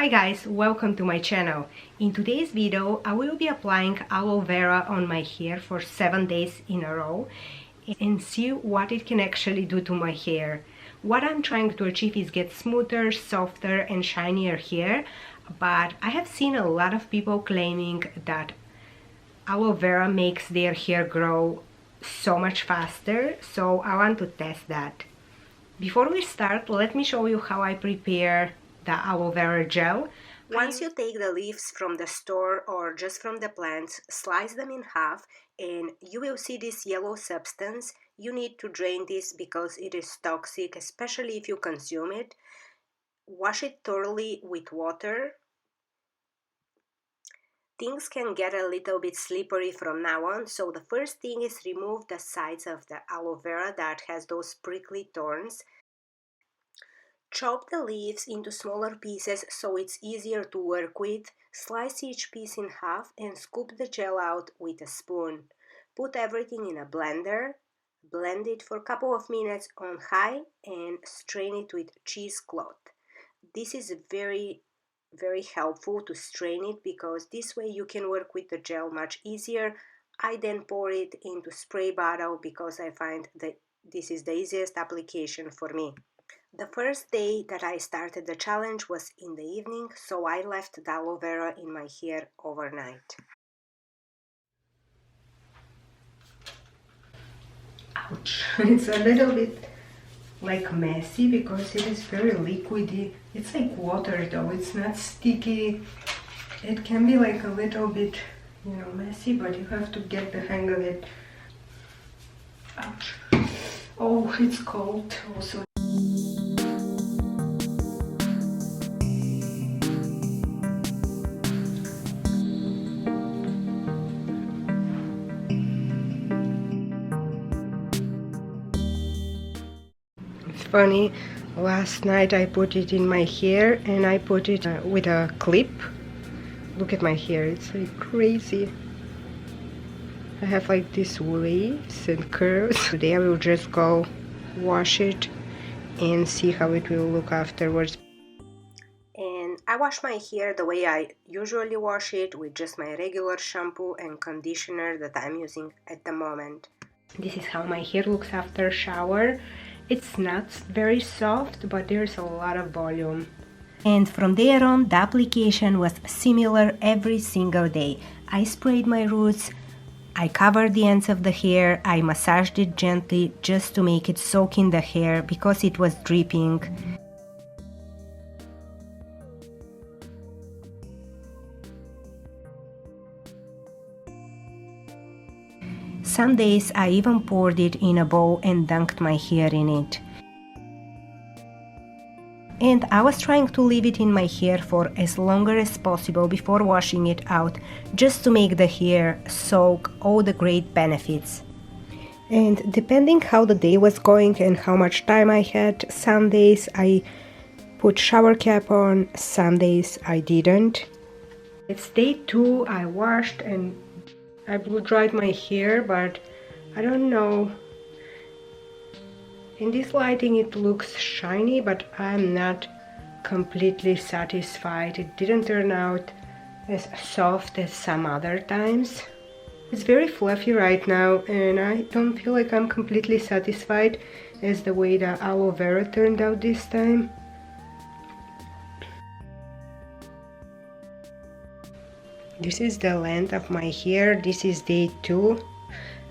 Hi guys, welcome to my channel. In today's video I will be applying aloe vera on my hair for 7 days in a row and see what it can actually do to my hair. What I'm trying to achieve is get smoother, softer and shinier hair, but I have seen a lot of people claiming that aloe vera makes their hair grow so much faster, so I want to test that. Before we start, let me show you how I prepare the aloe vera gel. Once you take the leaves from the store or just from the plants, slice them in half and you will see this yellow substance. You need to drain this because it is toxic, especially if you consume it. Wash it thoroughly with water. Things can get a little bit slippery from now on, so the first thing is remove the sides of the aloe vera that has those prickly thorns. Chop the leaves into smaller pieces so it's easier to work with. Slice each piece in half and scoop the gel out with a spoon. Put everything in a blender. Blend it for a couple of minutes on high and strain it with cheesecloth. This is very helpful to strain it because this way you can work with the gel much easier. I then pour it into spray bottle because I find that this is the easiest application for me. The first day that I started the challenge was in the evening, so I left the aloe vera in my hair overnight. Ouch! It's a little bit like messy because it is very liquidy. It's like water though, it's not sticky. It can be like a little bit, messy, but you have to get the hang of it. Ouch! Oh, it's cold also. Funny, last night I put it in my hair and I put it with a clip. Look at my hair, it's like crazy. I have like these waves and curves. Today I will just go wash it and see how it will look afterwards. And I wash my hair the way I usually wash it, with just my regular shampoo and conditioner that I'm using at the moment. This is how my hair looks after a shower. It's not very soft, but there's a lot of volume. And from there on, the application was similar every single day. I sprayed my roots, I covered the ends of the hair, I massaged it gently just to make it soak in the hair because it was dripping. Some days I even poured it in a bowl and dunked my hair in it. And I was trying to leave it in my hair for as long as possible before washing it out, just to make the hair soak all the great benefits. And depending how the day was going and how much time I had, some days I put shower cap on, some days I didn't. It's day 2, I washed and I blew dried my hair, but I don't know. In this lighting it looks shiny, but I'm not completely satisfied. It didn't turn out as soft as some other times. It's very fluffy right now and I don't feel like I'm completely satisfied as the way the aloe vera turned out this time. This is the length of my hair. This is day 2.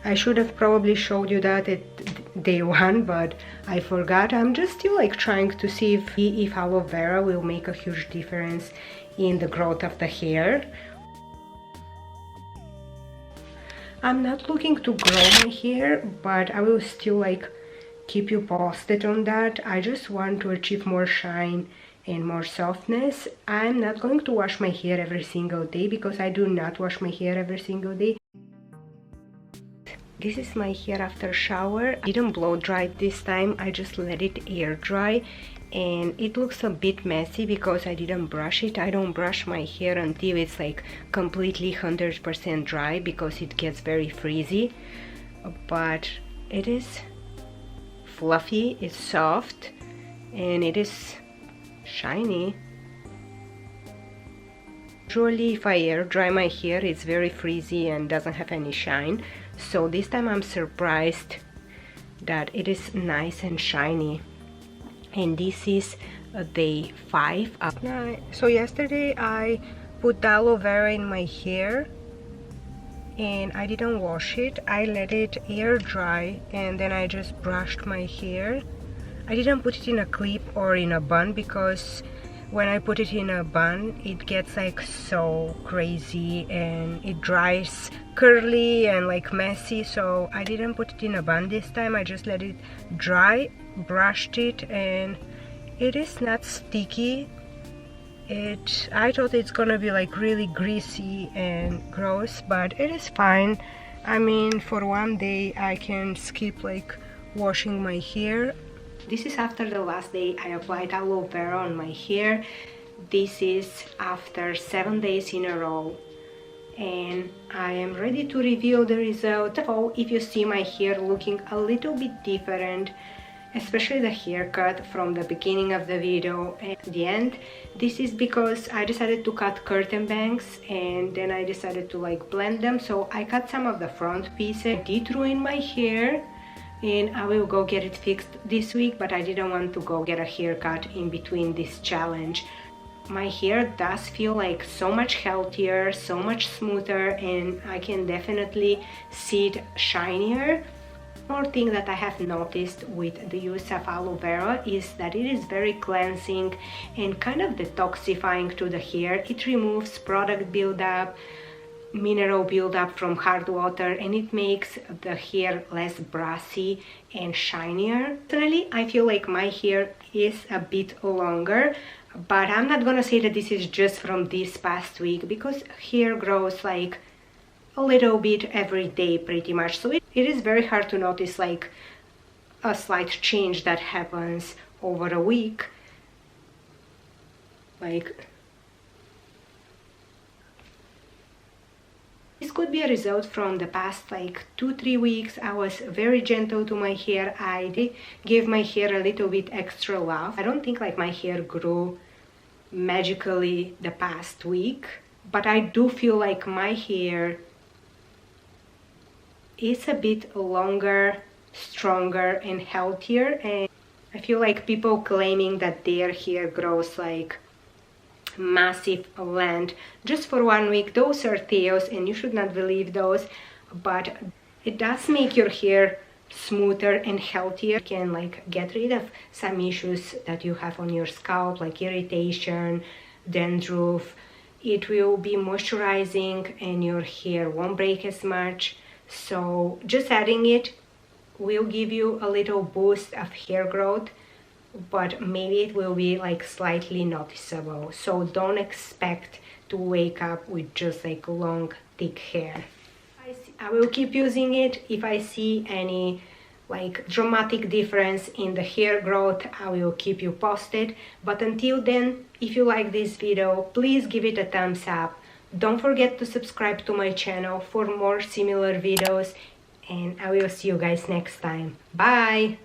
I should have probably showed you that at day 1, but I forgot. I'm just still like trying to see if aloe vera will make a huge difference in the growth of the hair. I'm not looking to grow my hair, but I will still like keep you posted on that. I just want to achieve more shine and more softness. I'm not going to wash my hair every single day because I do not wash my hair every single day. This is my hair after shower. I didn't blow dry it this time, I just let it air dry and it looks a bit messy because I didn't brush it. I don't brush my hair until it's like completely 100% dry because it gets very frizzy, but it is fluffy, it's soft and it is shiny. Usually if I air dry my hair, it's very frizzy and doesn't have any shine. So this time I'm surprised that it is nice and shiny. And this is day 5. So yesterday I put the aloe vera in my hair and I didn't wash it. I let it air dry and then I just brushed my hair. I didn't put it in a clip or in a bun because when I put it in a bun it gets like so crazy and it dries curly and like messy, so I didn't put it in a bun this time. I just let it dry, brushed it, and it is not sticky. I thought it's gonna be like really greasy and gross, but it is fine. I mean, for one day I can skip like washing my hair. This is after the last day I applied aloe vera on my hair. This is after 7 days in a row. And I am ready to reveal the result. So if you see my hair looking a little bit different, especially the haircut from the beginning of the video and the end, this is because I decided to cut curtain bangs and then I decided to like blend them. So I cut some of the front pieces. I did ruin my hair and I will go get it fixed this week, but I didn't want to go get a haircut in between this challenge. My hair does feel like so much healthier, so much smoother, and I can definitely see it shinier. One more thing that I have noticed with the use of aloe vera is that it is very cleansing and kind of detoxifying to the hair. It removes product buildup, mineral buildup from hard water, and it makes the hair less brassy and shinier. Personally, I feel like my hair is a bit longer, but I'm not gonna say that this is just from this past week because hair grows like a little bit every day pretty much, so it is very hard to notice like a slight change that happens over a week. Like, this could be a result from the past like 2-3 weeks. I was very gentle to my hair. I gave my hair a little bit extra love. I don't think like my hair grew magically the past week, but I do feel like my hair is a bit longer, stronger and healthier, and I feel like people claiming that their hair grows like massive length just for 1 week, those are tales and you should not believe those, but it does make your hair smoother and healthier. You can like get rid of some issues that you have on your scalp like irritation, dandruff. It will be moisturizing and your hair won't break as much, so just adding it will give you a little boost of hair growth, but maybe it will be like slightly noticeable, so don't expect to wake up with just like long thick hair. I will keep using it. If I see any like dramatic difference in the hair growth, I will keep you posted, but until then, if you like this video, please give it a thumbs up. Don't forget to subscribe to my channel for more similar videos, and I will see you guys next time. Bye!